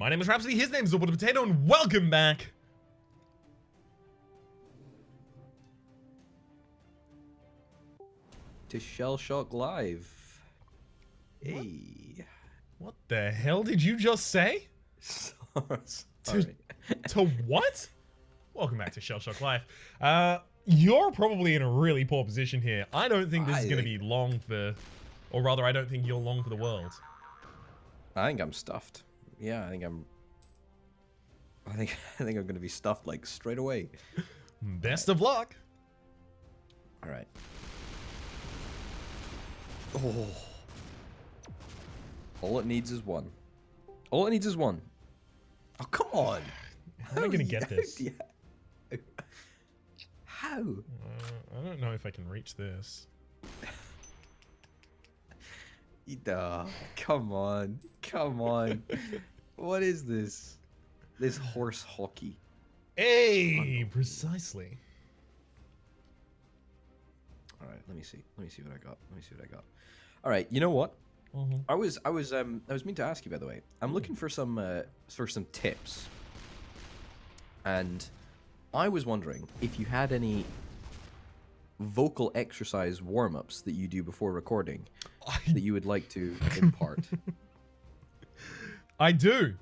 My name is Rhapsody, his name is Double Potato, and welcome back to ShellShock Live. Hey. What the hell did you just say? Sorry. To what? Welcome back to ShellShock Live. You're probably in a really poor position here. I don't think this is going to be long for... Or rather, I don't think you're long for the world. I think I'm stuffed. Yeah, I think I'm going to be stuffed like straight away. Best of luck. All right. Oh. All it needs is one. All it needs is one. Oh, come on. How am I going to get this? How? I don't know if I can reach this. Come on. Come on. What is this? This horse hockey. Hey, precisely. All right, let me see. Let me see what I got. All right, you know what? I was meant to ask you, by the way. I'm looking for some tips, and I was wondering if you had any vocal exercise warm-ups that you do before recording that you would like to impart. I do.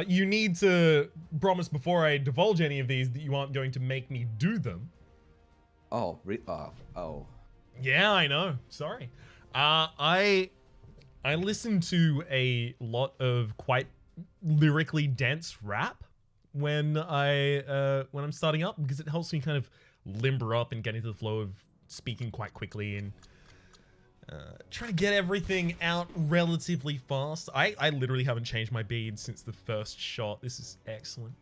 You need to promise before I divulge any of these that you aren't going to make me do them. Oh, oh. Yeah, I know. Sorry. I listen to a lot of quite lyrically dense rap when I'm starting up, because it helps me kind of limber up and get into the flow of speaking quite quickly and try to get everything out relatively fast. I literally haven't changed my bead since the first shot. This is excellent.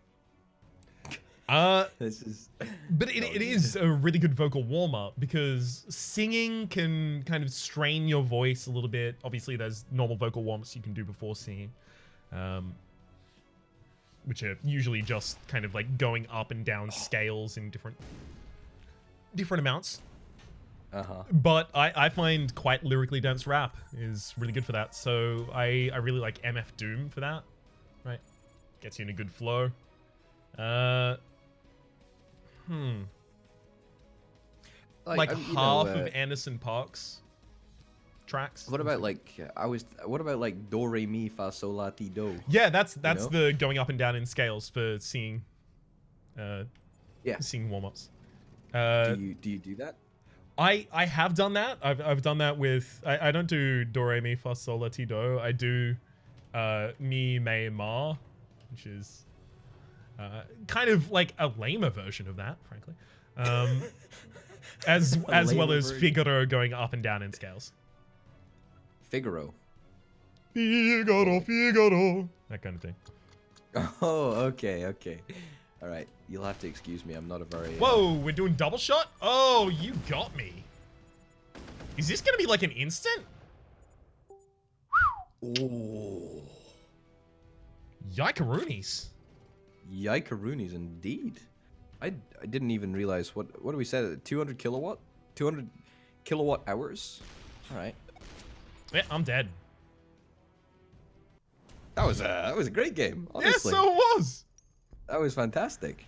But it is a really good vocal warm-up, because singing can kind of strain your voice a little bit. Obviously, there's normal vocal warm-ups you can do before singing, which are usually just kind of like going up and down scales in different amounts. But I find quite lyrically dense rap is really good for that. So I really like MF Doom for that. Right, gets you in a good flow. Like half of Anderson .Paak's tracks. What about what about like do re mi fa sol la ti do? Yeah, that's the going up and down in scales for singing. Singing warm-ups. Do you do that? I have done that. I've done that with I don't do do re mi fa sol la ti do. I do mi me ma, which is kind of like a lamer version of that, frankly. As well as Figaro going up and down in scales. Figaro. Figaro. That kind of thing. Oh, okay. All right, you'll have to excuse me. I'm not a very... Whoa, we're doing double shot? Oh, you got me. Is this going to be like an instant? Oh. Yikaroonies. Yikaroonies, indeed. I didn't even realize what do we say? 200 kilowatt? 200 kilowatt hours? All right. Yeah, I'm dead. That was a great game, honestly. Yeah, so it was. That was fantastic.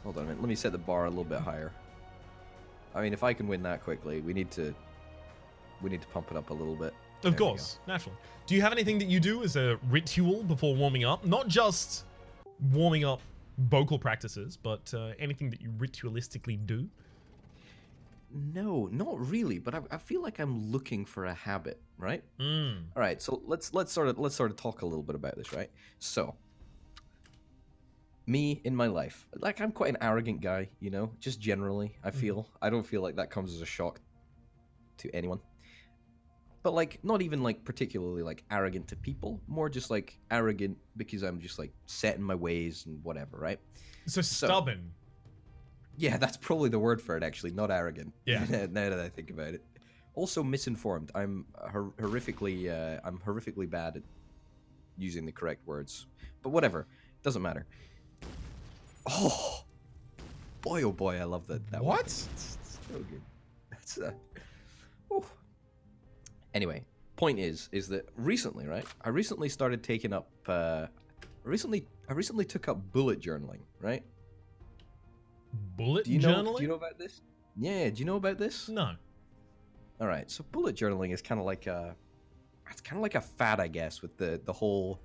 Hold on a minute. Let me set the bar a little bit higher. I mean, if I can win that quickly, we need to pump it up a little bit. Of course, naturally. Do you have anything that you do as a ritual before warming up? Not just warming up vocal practices, but anything that you ritualistically do? No, not really. But I feel like I'm looking for a habit, right? All right. So let's sort of talk a little bit about this, right? So, me in my life, like, I'm quite an arrogant guy, you know. Just generally, I don't feel like that comes as a shock to anyone. But like, not even like particularly like arrogant to people, more just like arrogant because I'm just like set in my ways and whatever, right? So stubborn. Yeah, that's probably the word for it, actually, not arrogant. Yeah. Now that I think about it. Also misinformed. I'm horrifically bad at using the correct words. But whatever, doesn't matter. Oh boy, I love that. What? Weapon. It's so good. That's Anyway, point is that recently, right? I recently started taking up I recently took up bullet journaling, right? Bullet journaling? journaling? Do you know about this? Yeah, do you know about this? No. All right, so bullet journaling is kind of like it's kind of like a fad, I guess, with the whole,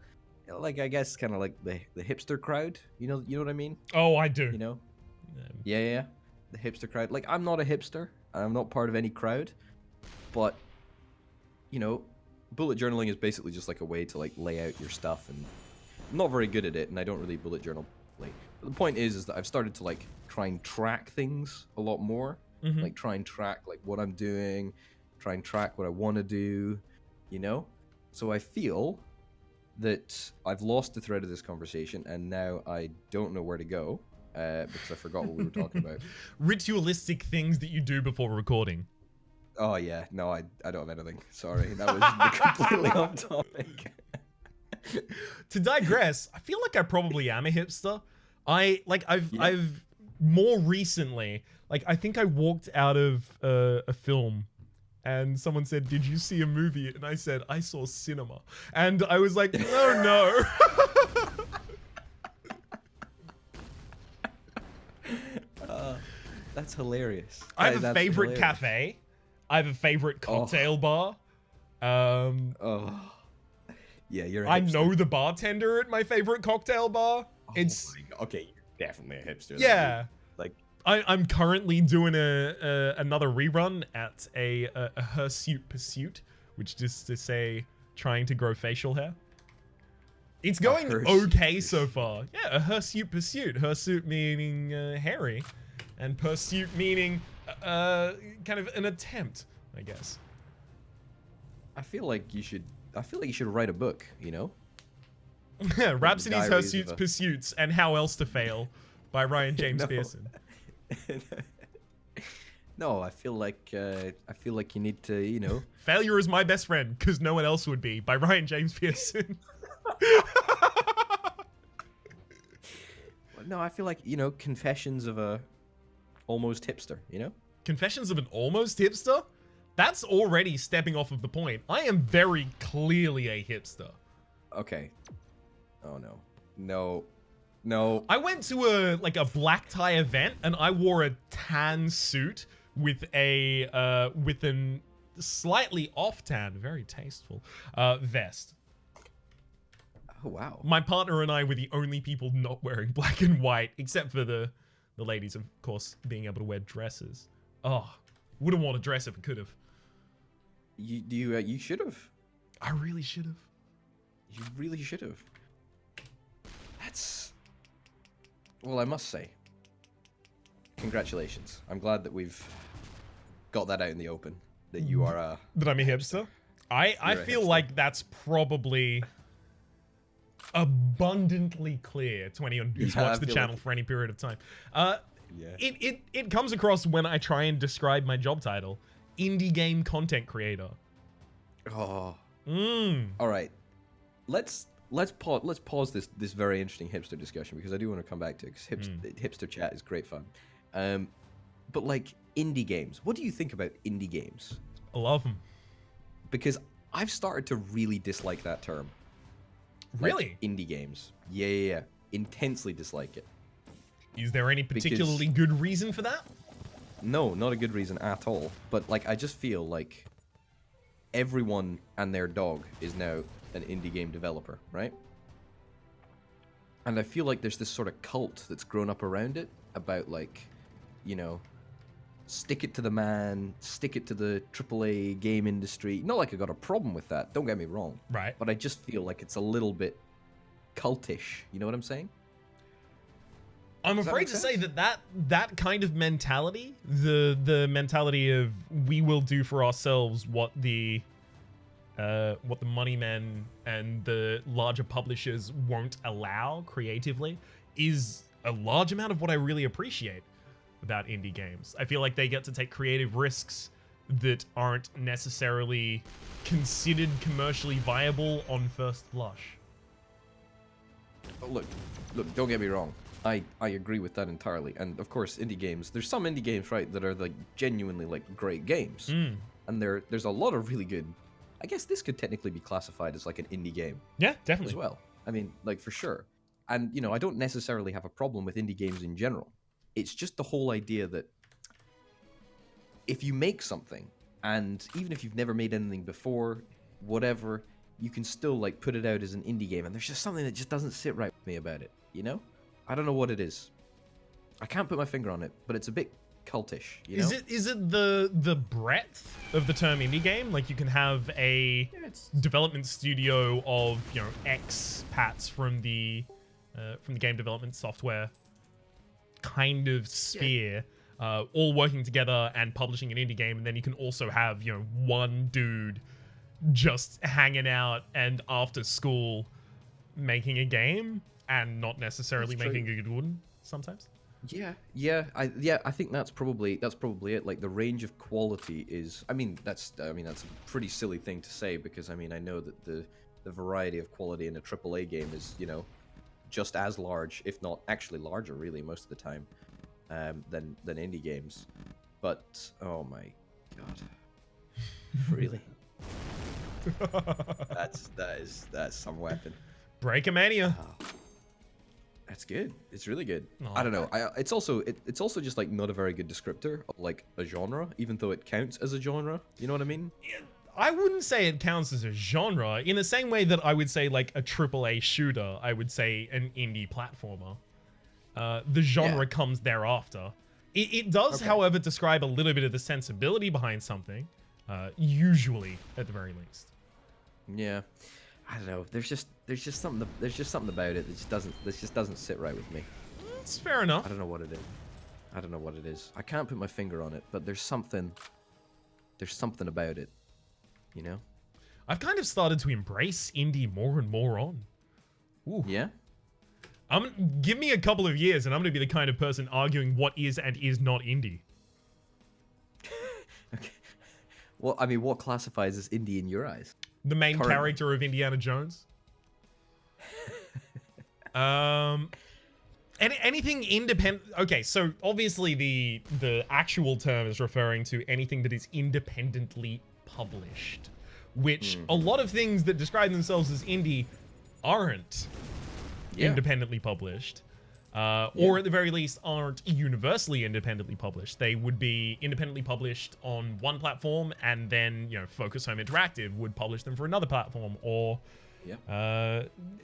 like, I guess kind of like the hipster crowd. You know what I mean? Oh, I do. You know? Yeah. The hipster crowd. Like, I'm not a hipster. I'm not part of any crowd, but you know, bullet journaling is basically just like a way to like lay out your stuff, and I'm not very good at it, and I don't really bullet journal. Like, but the point is that I've started to like try and track things a lot more. Like try and track like what I'm doing, try and track what I want to do, you know? So I feel that I've lost the thread of this conversation, and now I don't know where to go because I forgot what we were talking about. Ritualistic things that you do before recording. Oh yeah, no, I don't have anything. Sorry, that was completely off topic. To digress, I feel like I probably am a hipster. I've more recently, like, I think I walked out of a film and someone said, "Did you see a movie?" And I said, "I saw cinema." And I was like, no. That's hilarious. I have a favorite cafe. I have a favorite cocktail bar. Yeah, you're a hipster. I know the bartender at my favorite cocktail bar. Okay, you're definitely a hipster. Yeah. Like, I'm currently doing another rerun at a Hirsute Pursuit, which is to say trying to grow facial hair. It's going okay so far. Yeah, a Hirsute Pursuit. Hirsute meaning hairy, and pursuit meaning kind of an attempt, I guess. I feel like you should write a book, you know? Rhapsody's Hirsute's Pursuits and How Else to Fail by Ryan James Pearson. No, I feel like you need to, you know. Failure is my best friend, because no one else would be, by Ryan James Pearson. No, I feel like, you know, Confessions of a Almost Hipster, you know? Confessions of an Almost Hipster? That's already stepping off of the point. I am very clearly a hipster. Okay. Oh no. No. I went to a black tie event and I wore a tan suit with an slightly off tan, very tasteful, vest. Oh wow. My partner and I were the only people not wearing black and white, except for the ladies, of course, being able to wear dresses. Oh, wouldn't want a dress if I could have. You should have. I really should have. You really should have. Well, I must say, congratulations. I'm glad that we've got that out in the open. That you are that I'm a hipster. I feel like that's probably abundantly clear to anyone who's watched the channel for any period of time. It comes across when I try and describe my job title: indie game content creator. Oh. All right. Let's pause this very interesting hipster discussion, because I do want to come back to it, because hipster chat is great fun. But like, indie games, what do you think about indie games? I love them. Because I've started to really dislike that term. Really? Like, indie games. Yeah. Intensely dislike it. Is there any particularly good reason for that? No, not a good reason at all. But like, I just feel like everyone and their dog is now an indie game developer, right? And I feel like there's this sort of cult that's grown up around it about, like, you know, stick it to the man, stick it to the AAA game industry. Not like I got a problem with that, don't get me wrong. Right. But I just feel like it's a little bit cultish, you know what I'm saying? I'm afraid to say that kind of mentality, the mentality of we will do for ourselves what the money men and the larger publishers won't allow creatively, is a large amount of what I really appreciate about indie games. I feel like they get to take creative risks that aren't necessarily considered commercially viable on first blush. Oh, look, don't get me wrong. I agree with that entirely. And of course, indie games, there's some indie games, right, that are like genuinely like great games. And there's a lot of really good, I guess this could technically be classified as like an indie game. Yeah, definitely. As well. I mean, like, for sure. And, you know, I don't necessarily have a problem with indie games in general. It's just the whole idea that if you make something, and even if you've never made anything before, whatever, you can still, like, put it out as an indie game, and there's just something that just doesn't sit right with me about it, you know? I don't know what it is. I can't put my finger on it, but it's a bit cultish, you know? Is it the breadth of the term indie game? Like, you can have a development studio of, you know, expats from the game development software kind of sphere, all working together and publishing an indie game, and then you can also have, you know, one dude just hanging out and after school making a game and not necessarily making a good one sometimes. I think that's probably it. Like, the range of quality is, I mean that's a pretty silly thing to say, because I mean, I know that the variety of quality in a AAA game is, you know, just as large, if not actually larger, really, most of the time, than indie games. But oh my god, really? That's some weapon. Breakamania. That's good. It's really good. Oh, I don't know. It's also just like not a very good descriptor of like a genre, even though it counts as a genre. You know what I mean? I wouldn't say it counts as a genre in the same way that I would say like a AAA shooter. I would say an indie platformer. The genre comes thereafter. It does, however, describe a little bit of the sensibility behind something, usually at the very least. Yeah, I don't know. There's just something about it that just doesn't sit right with me. It's fair enough. I don't know what it is. I can't put my finger on it, but there's something about it, you know? I've kind of started to embrace indie more and more on. Ooh. Yeah? Give me a couple of years and I'm going to be the kind of person arguing what is and is not indie. Okay. Well, I mean, what classifies as indie in your eyes? The main character of Indiana Jones. Anything independent. Okay, so obviously the actual term is referring to anything that is independently published, which a lot of things that describe themselves as indie aren't independently published, or at the very least aren't universally independently published. They would be independently published on one platform, and then, you know, Focus Home Interactive would publish them for another platform, or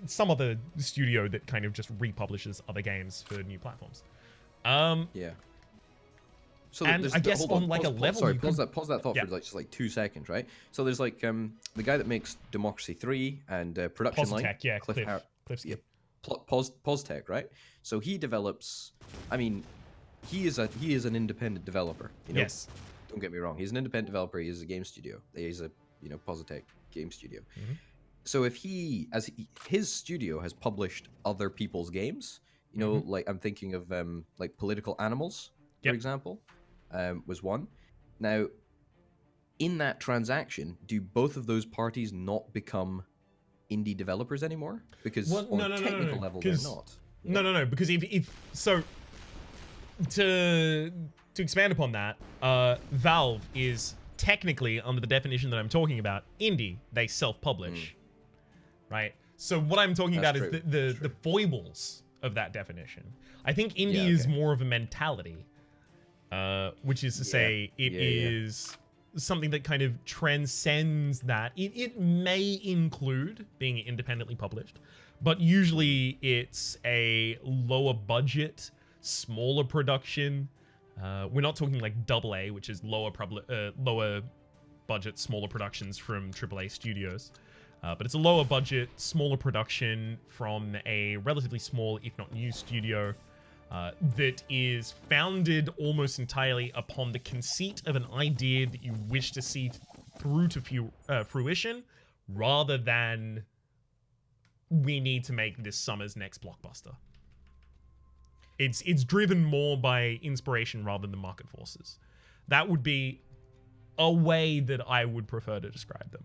some other studio that kind of just republishes other games for new platforms. So and I guess on like a level, sorry, pause that thought for like just like 2 seconds, right? So there's like the guy that makes Democracy 3 and Production Line, Cliff's PosTech, right? So he develops. I mean, he is an independent developer. You know? Yes. Don't get me wrong. He's an independent developer. He is a game studio. He's a PosTech game studio. So if his studio has published other people's games, you know, like I'm thinking of like Political Animals, for example, was one. Now, in that transaction, do both of those parties not become indie developers anymore? Because on a technical level, they're not. No, because if so, to expand upon that, Valve is technically, under the definition that I'm talking about, indie. They self-publish, right? So what I'm talking about is the foibles of that definition. I think indie is more of a mentality, which is to say it is something that kind of transcends that. It may include being independently published, but usually it's a lower budget, smaller production. We're not talking like AA, which is lower budget, smaller productions from AAA studios. But it's a lower budget, smaller production from a relatively small, if not new studio, that is founded almost entirely upon the conceit of an idea that you wish to see through to fruition, rather than we need to make this summer's next blockbuster. It's driven more by inspiration rather than market forces. That would be a way that I would prefer to describe them.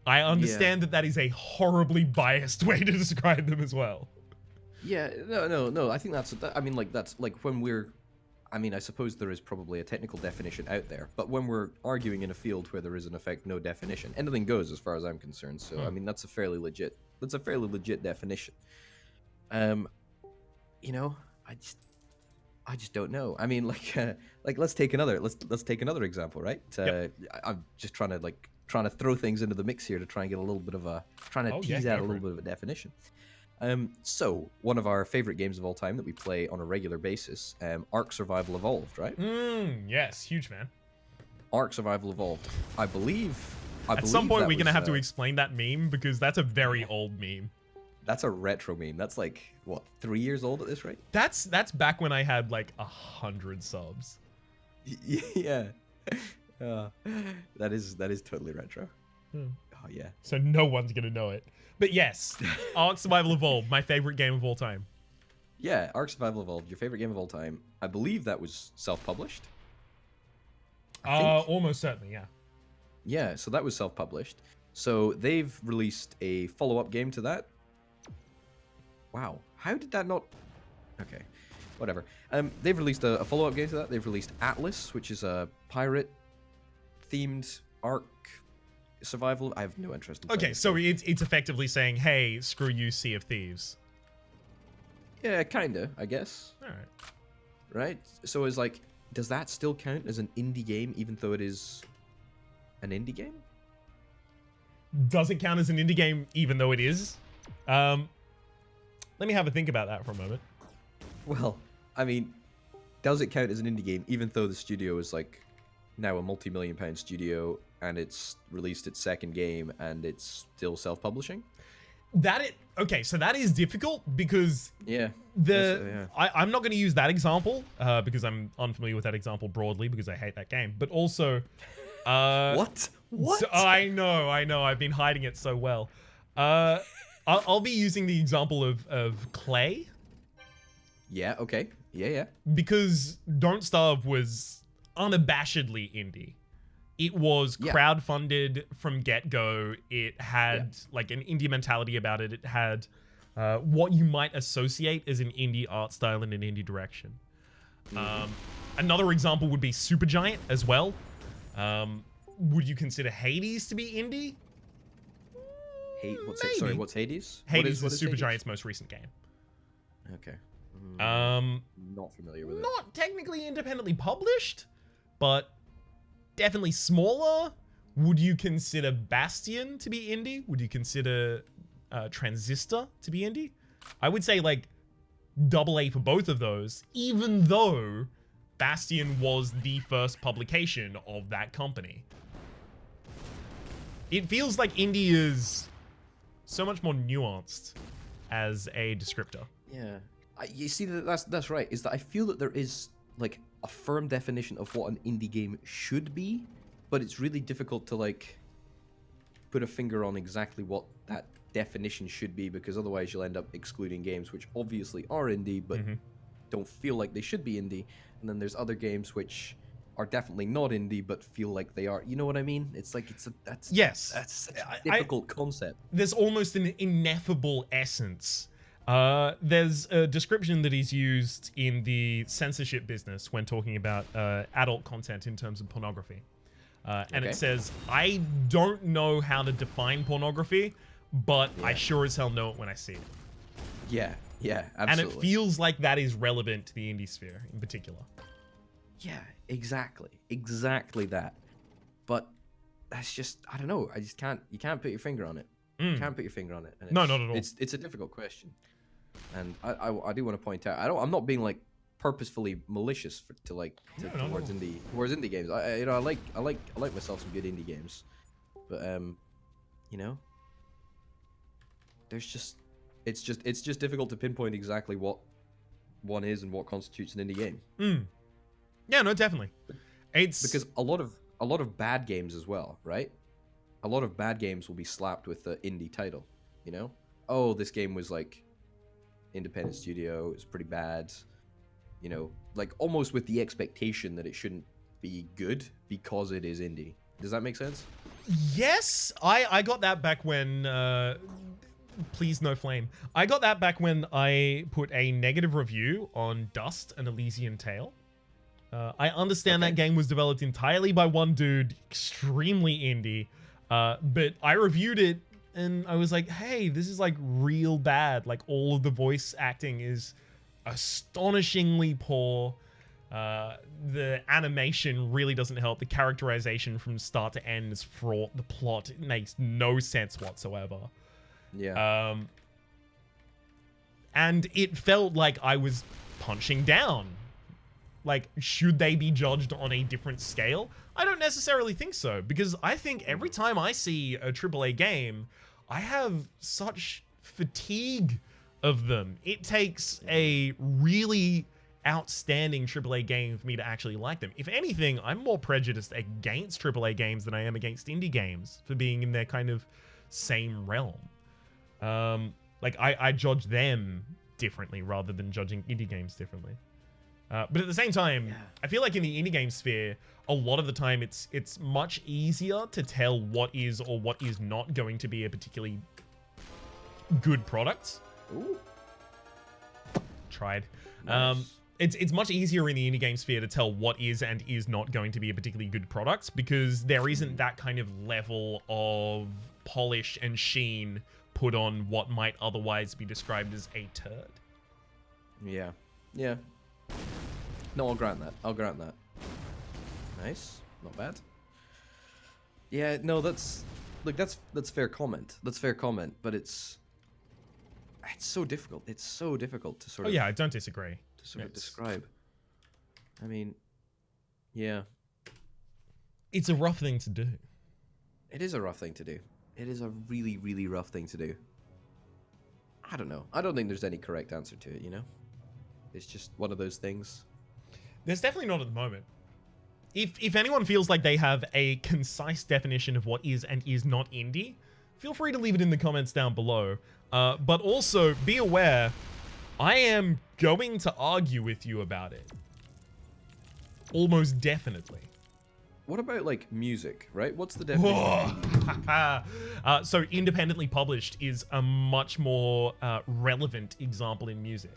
I understand that is a horribly biased way to describe them as well. Yeah, no. I think that's like when we're. I mean, I suppose there is probably a technical definition out there, but when we're arguing in a field where there is in effect no definition, anything goes as far as I'm concerned. So I mean, that's a fairly legit That's a fairly legit definition. You know, I just don't know. I mean, like let's take another example, right? I'm just trying to throw things into the mix here to try and get a little bit of a tease out a little bit of a definition. So one of our favorite games of all time that we play on a regular basis, Ark Survival Evolved, right? Yes, huge fan. Ark Survival Evolved. I believe at some point we're gonna have to explain that meme because that's a very old meme. That's a retro meme. That's like what, 3 years old at this rate? That's back when I had like 100 subs. Yeah. That is totally retro. Oh yeah. So no one's gonna know it. But yes, Ark Survival Evolved, my favorite game of all time. Yeah, Ark Survival Evolved, your favorite game of all time. I believe that was self-published. Almost certainly, yeah. Yeah, so that was self-published. So they've released a follow-up game to that. Wow, how did that not... Okay, whatever. They've released a follow-up game to that. They've released Atlas, which is a pirate-themed Ark survival. I have no interest in playing Okay, so it's effectively saying, hey, screw you, Sea of Thieves. Yeah, kinda, I guess. All right. Right? So it's like, does that still count as an indie game, even though it is an indie game? Does it count as an indie game, even though it is? Let me have a think about that for a moment. Well, I mean, does it count as an indie game, even though the studio is like now a multi-million-pound studio and it's released its second game and it's still self-publishing? Okay, so that is difficult because I'm not going to use that example because I'm unfamiliar with that example broadly because I hate that game. But also, what? So, I know. I've been hiding it so well. I'll be using the example of Clay. Yeah. Okay. Yeah. Because Don't Starve was unabashedly indie. It was crowdfunded from get-go. It had like an indie mentality about it. It had what you might associate as an indie art style and an indie direction. Another example would be Supergiant as well. Would you consider Hades to be indie? What's Hades? Hades was Supergiant's most recent game. Okay. Not familiar with it. Not technically independently published, but definitely smaller. Would you consider Bastion to be indie? Would you consider Transistor to be indie? I would say like AA for both of those, even though Bastion was the first publication of that company. It feels like indie is so much more nuanced as a descriptor. Yeah. You see, that's right, is that I feel that there is like a firm definition of what an indie game should be, but it's really difficult to like put a finger on exactly what that definition should be, because otherwise you'll end up excluding games which obviously are indie but don't feel like they should be indie, and then there's other games which are definitely not indie but feel like they are. You know what I mean? It's like that's such a difficult concept. There's almost an ineffable essence. There's a description that is used in the censorship business when talking about adult content in terms of pornography. And it says, I don't know how to define pornography, but I sure as hell know it when I see it. Yeah, absolutely. And it feels like that is relevant to the indie sphere in particular. Yeah, exactly that. But that's just, I don't know, you can't put your finger on it. You can't put your finger on it. And no, not at all. It's a difficult question. And I do want to point out, I'm not being like purposefully malicious towards indie games. I like myself some good indie games, but you know, there's just it's just difficult to pinpoint exactly what one is and what constitutes an indie game. Yeah, no, definitely. It's because a lot of bad games as well, right? A lot of bad games will be slapped with the indie title. You know, oh, this game was like independent studio, it's pretty bad. You know, like almost with the expectation that it shouldn't be good because it is indie. Does that make sense? Yes, I got that back when please no flame. I got that back when I put a negative review on Dust: An Elysian Tale. I understand that game was developed entirely by one dude, extremely indie, but I reviewed it and I was like, hey, this is like real bad. Like all of the voice acting is astonishingly poor. The animation really doesn't help. The characterization from start to end is fraught. The plot makes no sense whatsoever. Yeah. And it felt like I was punching down. Like, should they be judged on a different scale? I don't necessarily think so, because I think every time I see a AAA game, I have such fatigue of them. It takes a really outstanding AAA game for me to actually like them. If anything, I'm more prejudiced against AAA games than I am against indie games for being in their kind of same realm. Like, I judge them differently rather than judging indie games differently. But at the same time, I feel like in the indie game sphere, a lot of the time it's much easier to tell what is or what is not going to be a particularly good product. Ooh. Tried. Nice. It's much easier in the indie game sphere to tell what is and is not going to be a particularly good product, because there isn't that kind of level of polish and sheen put on what might otherwise be described as a turd. Yeah. Yeah. No, I'll grant that. I'll grant that. Nice. Not bad. Yeah, no, that's fair comment. That's fair comment, but it's so difficult. It's so difficult to sort of yeah, I don't disagree. To sort of describe. I mean, yeah. It's a rough thing to do. It is a rough thing to do. It is a really, really rough thing to do. I don't know. I don't think there's any correct answer to it, you know? It's just one of those things. There's definitely not at the moment. If anyone feels like they have a concise definition of what is and is not indie, feel free to leave it in the comments down below. But also, be aware, I am going to argue with you about it. Almost definitely. What about, like, music, right? What's the definition of indie? So independently published is a much more relevant example in music.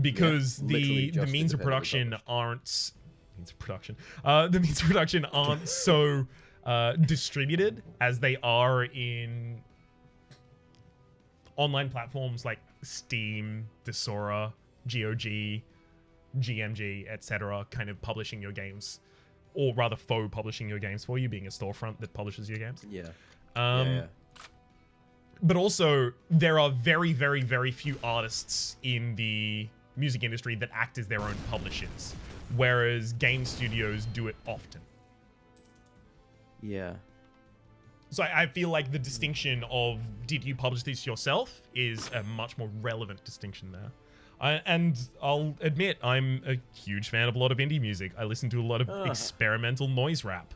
Because the means of production aren't the means of production aren't so distributed as they are in online platforms like Steam, Desora, GOG, GMG, etc. kind of publishing your games, or rather faux publishing your games for you, being a storefront that publishes your games. Yeah. But also, there are very, very, very few artists in the music industry that act as their own publishers, whereas game studios do it often. Yeah. So I feel like the distinction of did you publish this yourself is a much more relevant distinction there. And I'll admit, I'm a huge fan of a lot of indie music. I listen to a lot of experimental noise rap.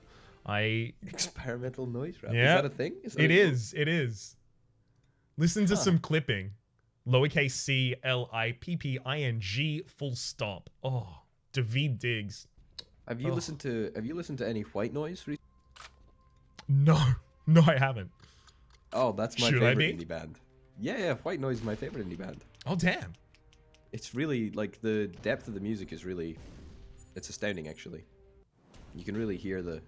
Experimental noise rap? Yeah, is that a thing? It is. Listen to some clipping. Lowercase c L-I-P-P-I-N-G full stop. Oh, David Diggs. Have you listened to any white noise? No, I haven't. Oh, that's my favorite indie band. Yeah, white noise is my favorite indie band. Oh, damn. It's really, like, the depth of the music is really, it's astounding, actually. You can really hear the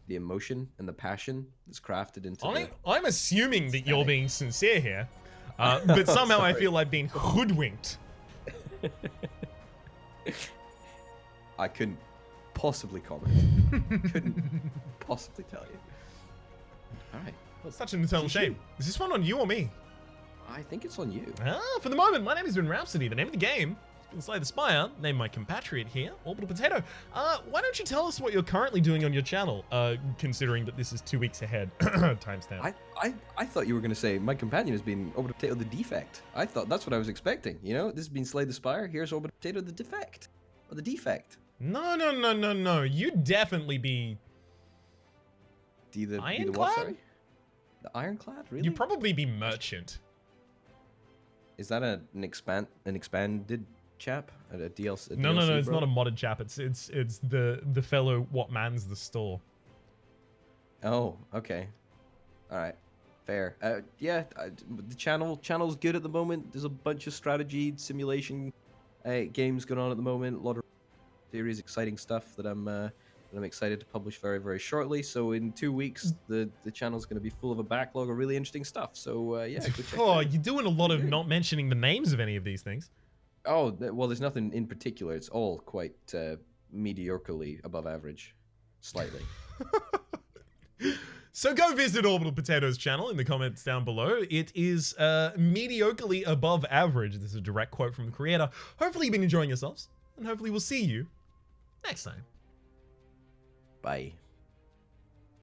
emotion and the passion that's crafted into I'm assuming that you're being sincere here. But somehow I feel I've been hoodwinked. I couldn't possibly comment. Couldn't possibly tell you. All right. Well, such an eternal shame. Is this one on you or me? I think it's on you. For the moment, my name has been Rhapsody. The name of the game has been Slay the Spire. Name my compatriot here, Orbital Potato. Why don't you tell us what you're currently doing on your channel, considering that this is 2 weeks ahead timestamp? I thought you were going to say my companion has been Orbital Potato the Defect. I thought that's what I was expecting. You know, this has been Slay the Spire. Here's Orbital Potato the Defect. Or the Defect. No. You'd definitely be... Be the what, Ironclad? sorry? The Ironclad? Really? You'd probably be Merchant. Is that an expanded chap? A DLC? No, it's not a modded chap. It's the fellow what mans the store. Oh, okay. All right. Fair. Yeah, the channel's good at the moment. There's a bunch of strategy simulation games going on at the moment. A lot of serious exciting stuff that I'm that I'm excited to publish very, very shortly. So in 2 weeks, the channel's going to be full of a backlog of really interesting stuff. So yeah, go check it Oh, out. you're doing a lot of Good. not mentioning the names of any of these things. Oh, well, there's nothing in particular. It's all quite mediocrely above average, slightly. So go visit Orbital Potato's channel in the comments down below. It is mediocrely above average. This is a direct quote from the creator. Hopefully you've been enjoying yourselves, and hopefully we'll see you next time. Bye.